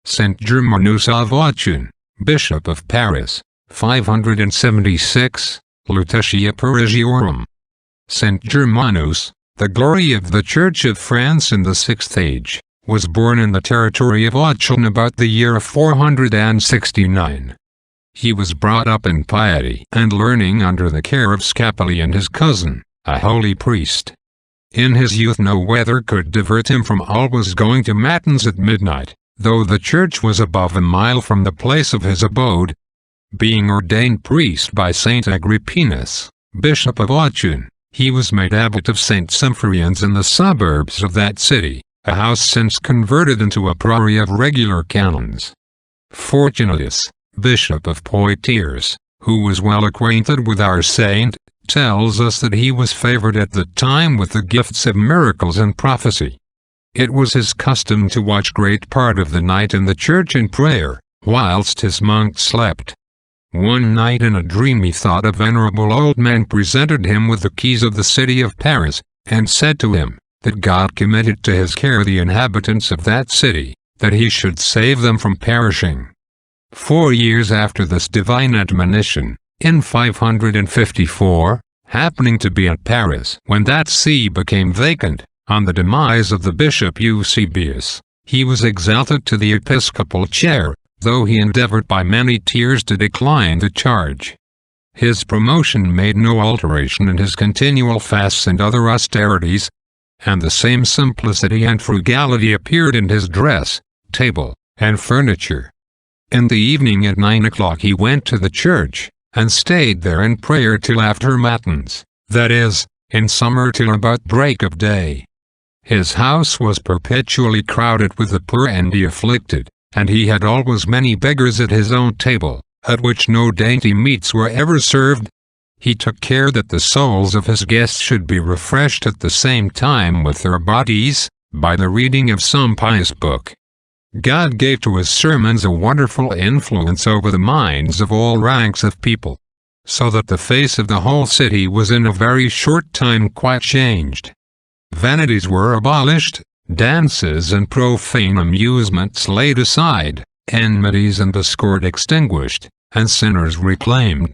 Saint Germanus of Autun, Bishop of Paris, 576, Lutetiae Parisiorum. Saint Germanus, the glory of the Church of France in the 6th age, was born in the territory of Autun about the year 469. He was brought up in piety and learning under the care of Scapoli and his cousin, a holy priest. In his youth no weather could divert him from always going to matins at midnight, though the church was above a mile from the place of his abode. Being ordained priest by Saint Agrippinus, Bishop of Autun, he was made abbot of St. Symphorians in the suburbs of that city, a house since converted into a priory of regular canons. Fortunatus, Bishop of Poitiers, who was well acquainted with our saint, tells us that he was favored at the time with the gifts of miracles and prophecy. It was his custom to watch great part of the night in the church in prayer, whilst his monks slept. One night in a dream he thought a venerable old man presented him with the keys of the city of Paris, and said to him, that God committed to his care the inhabitants of that city, that he should save them from perishing. 4 years after this divine admonition, in 554, happening to be at Paris when that see became vacant, on the demise of the bishop Eusebius, he was exalted to the episcopal chair, though he endeavored by many tears to decline the charge. His promotion made no alteration in his continual fasts and other austerities, and the same simplicity and frugality appeared in his dress, table, and furniture. In the evening at 9 o'clock he went to the church, and stayed there in prayer till after matins, that is, in summer till about break of day. His house was perpetually crowded with the poor and the afflicted, and he had always many beggars at his own table, at which no dainty meats were ever served. He took care that the souls of his guests should be refreshed at the same time with their bodies, by the reading of some pious book. God gave to his sermons a wonderful influence over the minds of all ranks of people, so that the face of the whole city was in a very short time quite changed. Vanities were abolished, dances and profane amusements laid aside, enmities and discord extinguished, and sinners reclaimed.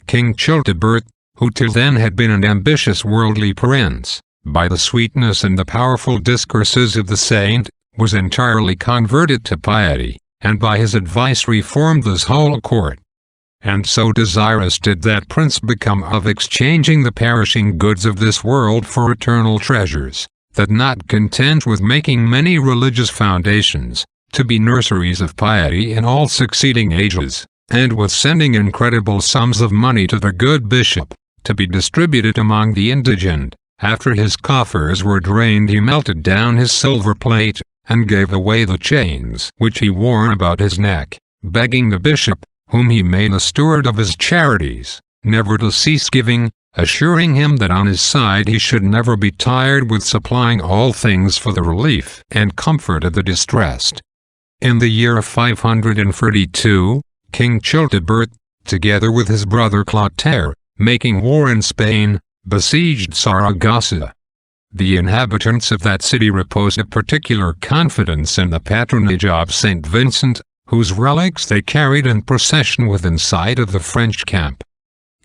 King Childebert, who till then had been an ambitious worldly prince, by the sweetness and the powerful discourses of the saint, was entirely converted to piety, and by his advice reformed this whole court. And so desirous did that prince become of exchanging the perishing goods of this world for eternal treasures, that not content with making many religious foundations, to be nurseries of piety in all succeeding ages, and with sending incredible sums of money to the good bishop, to be distributed among the indigent, after his coffers were drained he melted down his silver plate, and gave away the chains which he wore about his neck, begging the bishop, whom he made a steward of his charities, never to cease giving, assuring him that on his side he should never be tired with supplying all things for the relief and comfort of the distressed. In the year of 532, King Childebert, together with his brother Clotaire, making war in Spain, besieged Saragossa. The inhabitants of that city reposed a particular confidence in the patronage of Saint Vincent, whose relics they carried in procession within sight of the French camp.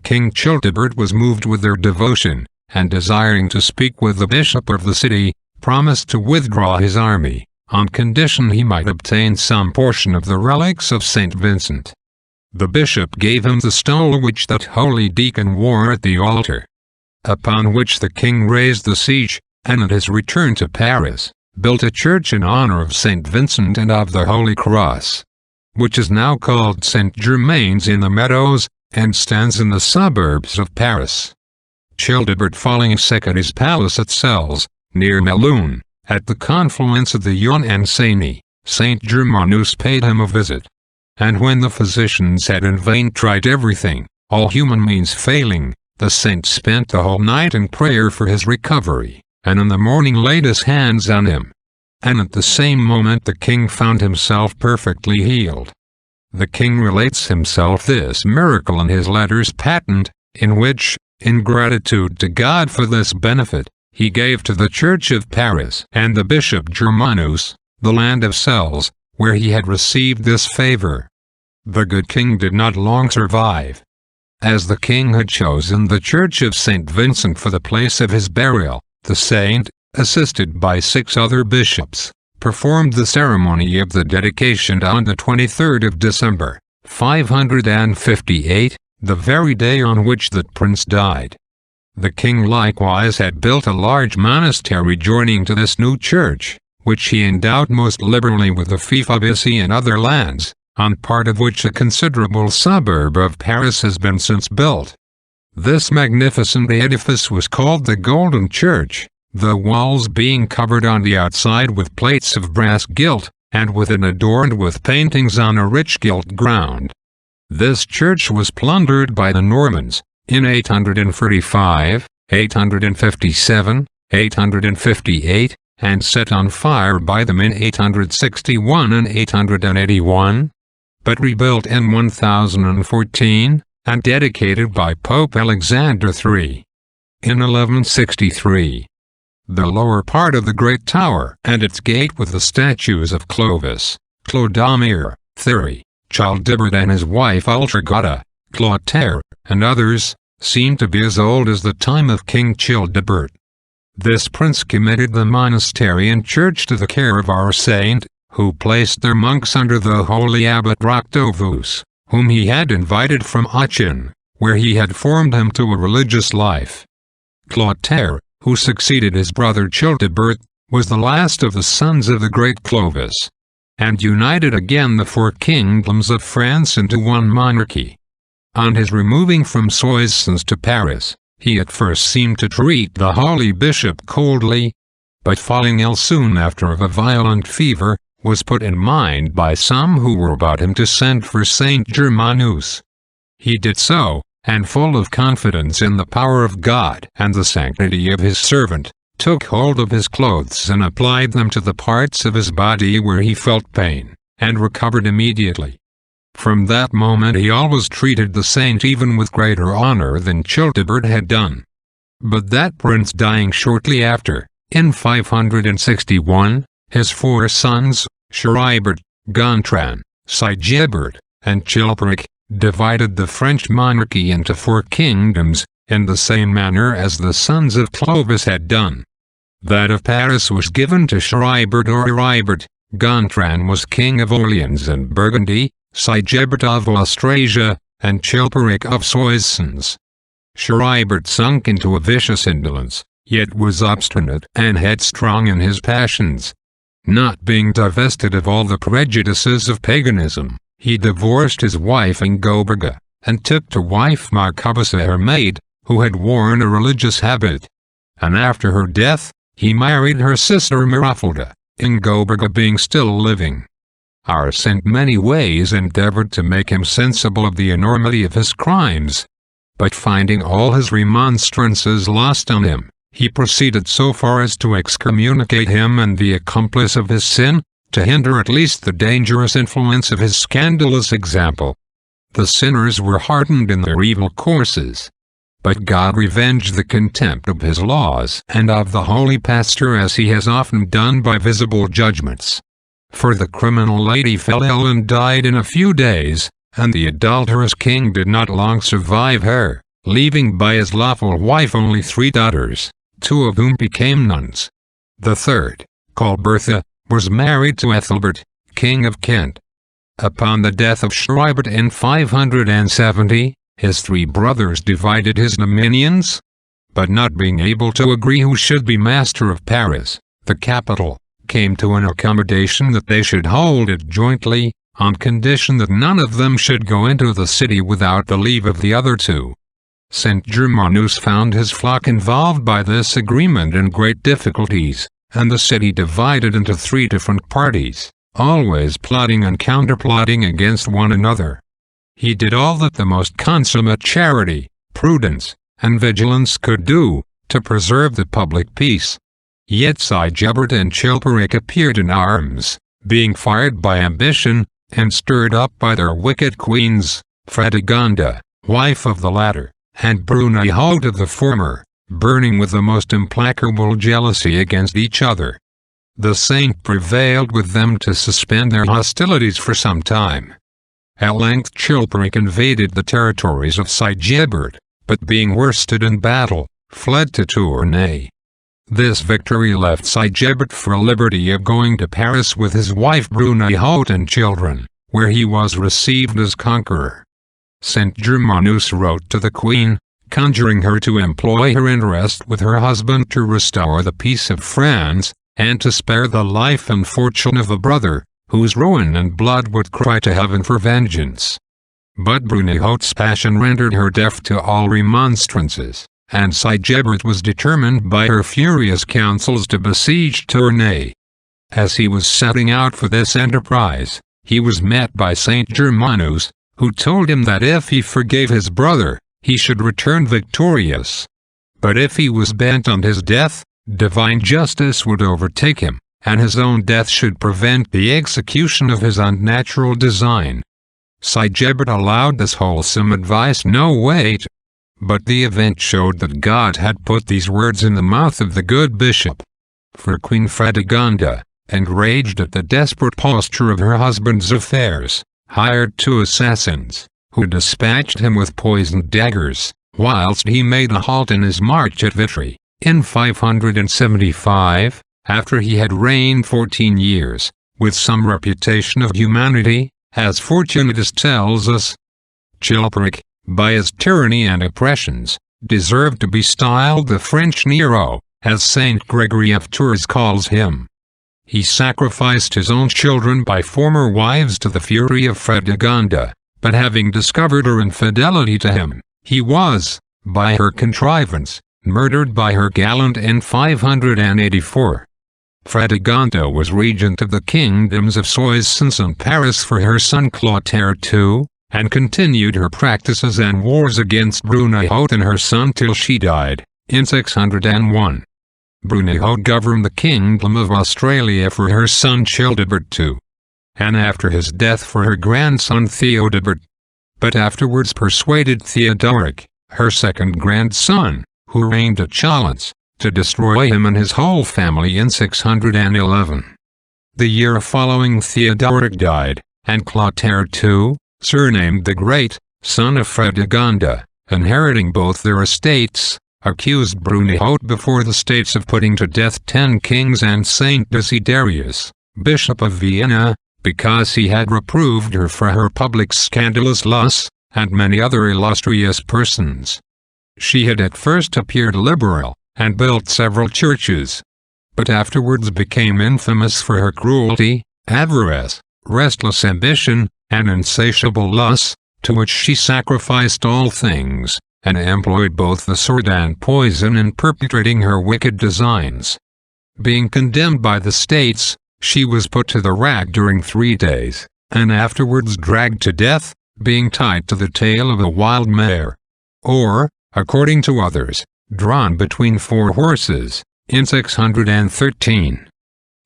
King Childebert was moved with their devotion, and desiring to speak with the bishop of the city, promised to withdraw his army, on condition he might obtain some portion of the relics of Saint Vincent. The bishop gave him the stole which that holy deacon wore at the altar. Upon which the king raised the siege, and at his return to Paris, built a church in honor of Saint Vincent and of the Holy Cross, which is now called Saint Germain's in the Meadows, and stands in the suburbs of Paris. Childebert falling sick at his palace at Celles, near Melun, at the confluence of the Yonne and Seine, Saint Germanus paid him a visit. And when the physicians had in vain tried everything, all human means failing, the saint spent the whole night in prayer for his recovery, and in the morning laid his hands on him. And at the same moment the king found himself perfectly healed. The king relates himself this miracle in his letters patent, in which, in gratitude to God for this benefit, he gave to the Church of Paris and the Bishop Germanus, the land of Celles, where he had received this favor. The good king did not long survive. As the king had chosen the church of St. Vincent for the place of his burial, the saint, assisted by 6 other bishops, performed the ceremony of the dedication on the 23rd of December, 558, the very day on which that prince died. The king likewise had built a large monastery joining to this new church, which he endowed most liberally with the fief abbey and other lands, on part of which a considerable suburb of Paris has been since built. This magnificent edifice was called the Golden Church, the walls being covered on the outside with plates of brass gilt, and within adorned with paintings on a rich gilt ground. This church was plundered by the Normans, in 835, 857, 858, and set on fire by them in 861 and 881, but rebuilt in 1014, and dedicated by Pope Alexander III. In 1163, the lower part of the great tower and its gate with the statues of Clovis, Clodomir, Thierry, Childebert and his wife Ultragota, Clotaire, and others, seemed to be as old as the time of King Childebert. This prince committed the monastery and church to the care of our saint, who placed their monks under the holy abbot Roctovus, whom he had invited from Autun, where he had formed him to a religious life. Clotaire, who succeeded his brother Childebert, was the last of the sons of the great Clovis, and united again the 4 kingdoms of France into one monarchy. On his removing from Soissons to Paris, he at first seemed to treat the holy bishop coldly, but falling ill soon after of a violent fever, was put in mind by some who were about him to send for Saint Germanus. He did so, and full of confidence in the power of God and the sanctity of his servant, took hold of his clothes and applied them to the parts of his body where he felt pain, and recovered immediately. From that moment he always treated the saint even with greater honor than Childebert had done. But that prince dying shortly after, in 561, his 4 sons, Charibert, Gontran, Sigebert, and Chilperic, divided the French monarchy into 4 kingdoms, in the same manner as the sons of Clovis had done. That of Paris was given to Charibert or Heribert, Gontran was king of Orleans and Burgundy, Sigebert of Austrasia, and Chilperic of Soissons. Charibert sunk into a vicious indolence, yet was obstinate and headstrong in his passions. Not being divested of all the prejudices of paganism, he divorced his wife Ingoberga, and took to wife Marcabasa her maid, who had worn a religious habit. And after her death, he married her sister Mirafilda, Ingoberga being still living. Our saint many ways endeavored to make him sensible of the enormity of his crimes, but finding all his remonstrances lost on him, he proceeded so far as to excommunicate him and the accomplice of his sin, to hinder at least the dangerous influence of his scandalous example. The sinners were hardened in their evil courses, but God revenged the contempt of his laws and of the holy pastor as he has often done by visible judgments. For the criminal lady fell ill and died in a few days, and the adulterous king did not long survive her, leaving by his lawful wife only 3 daughters, 2 of whom became nuns. The third, called Bertha, was married to Ethelbert, king of Kent. Upon the death of Charibert in 570, his 3 brothers divided his dominions, but not being able to agree who should be master of Paris, the capital, came to an accommodation that they should hold it jointly, on condition that none of them should go into the city without the leave of the other 2. St. Germanus found his flock involved by this agreement in great difficulties, and the city divided into 3 different parties, always plotting and counterplotting against one another. He did all that the most consummate charity, prudence, and vigilance could do, to preserve the public peace. Yet Sigebert and Chilperic appeared in arms, being fired by ambition, and stirred up by their wicked queens, Fredegonda, wife of the latter, and Brunihilde of the former, burning with the most implacable jealousy against each other. The saint prevailed with them to suspend their hostilities for some time. At length Chilperic invaded the territories of Sigebert, but being worsted in battle, fled to Tournai. This victory left Sigebert for liberty of going to Paris with his wife Brunihaut and children, where he was received as conqueror. Saint Germanus wrote to the queen, conjuring her to employ her interest with her husband to restore the peace of France, and to spare the life and fortune of a brother, whose ruin and blood would cry to heaven for vengeance. But Brunihaut's passion rendered her deaf to all remonstrances, and Sigebert was determined by her furious counsels to besiege Tournai. As he was setting out for this enterprise, he was met by Saint Germanus, who told him that if he forgave his brother, he should return victorious. But if he was bent on his death, divine justice would overtake him, and his own death should prevent the execution of his unnatural design. Sigebert allowed this wholesome advice no weight. But the event showed that God had put these words in the mouth of the good bishop. For Queen Fredegunda, enraged at the desperate posture of her husband's affairs, hired 2 assassins, who dispatched him with poisoned daggers, whilst he made a halt in his march at Vitry, in 575, after he had reigned 14 years, with some reputation of humanity, as Fortunatus tells us. Chilperic, by his tyranny and oppressions, deserved to be styled the French Nero, as Saint Gregory of Tours calls him. He sacrificed his own children by former wives to the fury of Fredegunda, but having discovered her infidelity to him, he was, by her contrivance, murdered by her gallant in 584. Fredegunda was regent of the kingdoms of Soissons and Paris for her son Clotaire II, and continued her practices and wars against Brunihaut and her son till she died, in 601. Brunihaut governed the kingdom of Australia for her son Childebert II, and after his death for her grandson Theodebert, but afterwards persuaded Theodoric, her second grandson, who reigned at Chalons, to destroy him and his whole family in 611. The year following Theodoric died, and Clotaire II, surnamed the Great, son of Fredegunda, inheriting both their estates, accused Brunihaut before the states of putting to death 10 kings and Saint Desiderius, Bishop of Vienna, because he had reproved her for her public scandalous lusts, and many other illustrious persons. She had at first appeared liberal, and built several churches, but afterwards became infamous for her cruelty, avarice, restless ambition, and insatiable lust, to which she sacrificed all things, and employed both the sword and poison in perpetrating her wicked designs. Being condemned by the states, she was put to the rack during 3 days, and afterwards dragged to death, being tied to the tail of a wild mare, or, according to others, drawn between 4 horses, in 613.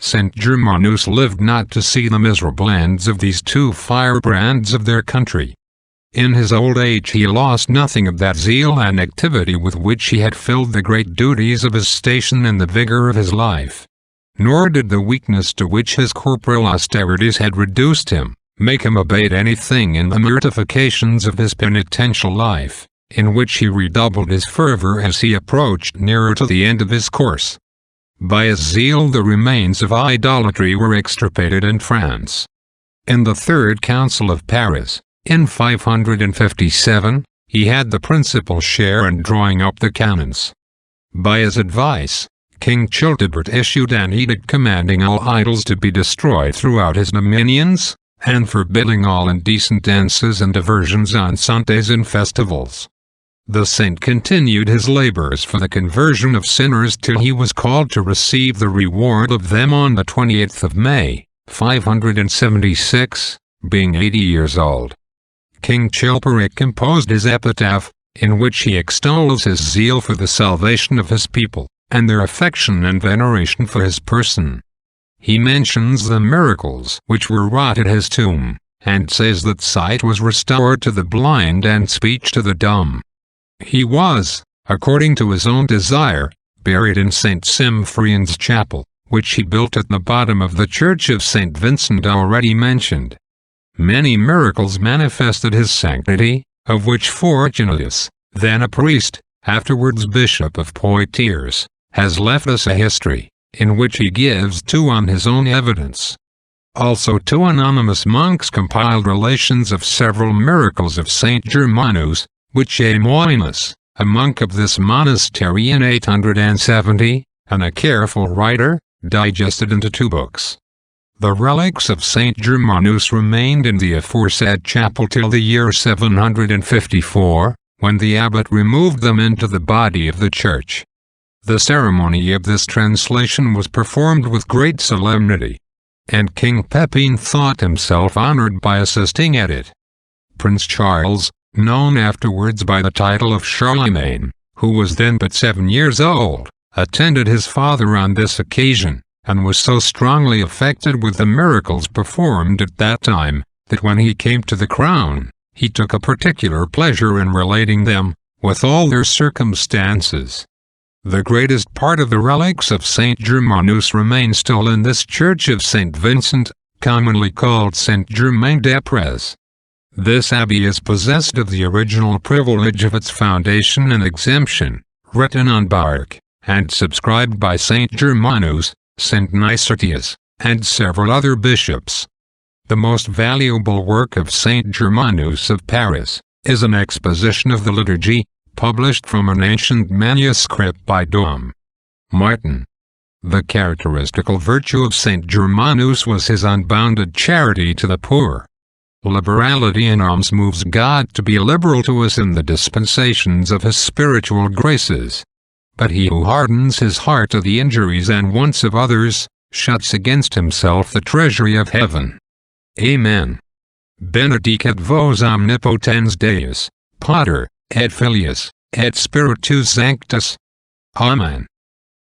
Saint Germanus lived not to see the miserable ends of these 2 firebrands of their country. In his old age he lost nothing of that zeal and activity with which he had filled the great duties of his station and the vigor of his life. Nor did the weakness to which his corporal austerities had reduced him, make him abate anything in the mortifications of his penitential life, in which he redoubled his fervor as he approached nearer to the end of his course. By his zeal the remains of idolatry were extirpated in France. In the Third Council of Paris, in 557, he had the principal share in drawing up the canons. By his advice, King Childebert issued an edict commanding all idols to be destroyed throughout his dominions, and forbidding all indecent dances and diversions on Sundays and festivals. The saint continued his labors for the conversion of sinners till he was called to receive the reward of them on the 28th of May, 576, being 80 years old. King Chilperic composed his epitaph, in which he extols his zeal for the salvation of his people, and their affection and veneration for his person. He mentions the miracles which were wrought at his tomb, and says that sight was restored to the blind and speech to the dumb. He was, according to his own desire, buried in St. Symphrian's chapel, which he built at the bottom of the Church of St. Vincent already mentioned. Many miracles manifested his sanctity, of which Fortunatus, then a priest, afterwards Bishop of Poitiers, has left us a history, in which he gives two on his own evidence. Also two anonymous monks compiled relations of several miracles of Saint Germanus, which Germanus, a monk of this monastery in 870, and a careful writer, digested into two books. The relics of Saint Germanus remained in the aforesaid chapel till the year 754, when the abbot removed them into the body of the church. The ceremony of this translation was performed with great solemnity, and King Pepin thought himself honored by assisting at it. Prince Charles, known afterwards by the title of Charlemagne, who was then but 7 years old, attended his father on this occasion, and was so strongly affected with the miracles performed at that time, that when he came to the crown, he took a particular pleasure in relating them, with all their circumstances. The greatest part of the relics of Saint Germanus remain still in this church of St. Vincent, commonly called Saint-Germain-des-Prés. This abbey is possessed of the original privilege of its foundation and exemption, written on bark, and subscribed by Saint Germanus, Saint Nicetius, and several other bishops. The most valuable work of Saint Germanus of Paris is an exposition of the liturgy, published from an ancient manuscript by Dom. Martin. The characteristical virtue of Saint Germanus was his unbounded charity to the poor. Liberality in alms moves God to be liberal to us in the dispensations of his spiritual graces. But he who hardens his heart to the injuries and wants of others, shuts against himself the treasury of heaven. Amen. Benedicat vos omnipotens Deus, Pater, et Filius, et Spiritus Sanctus. Amen.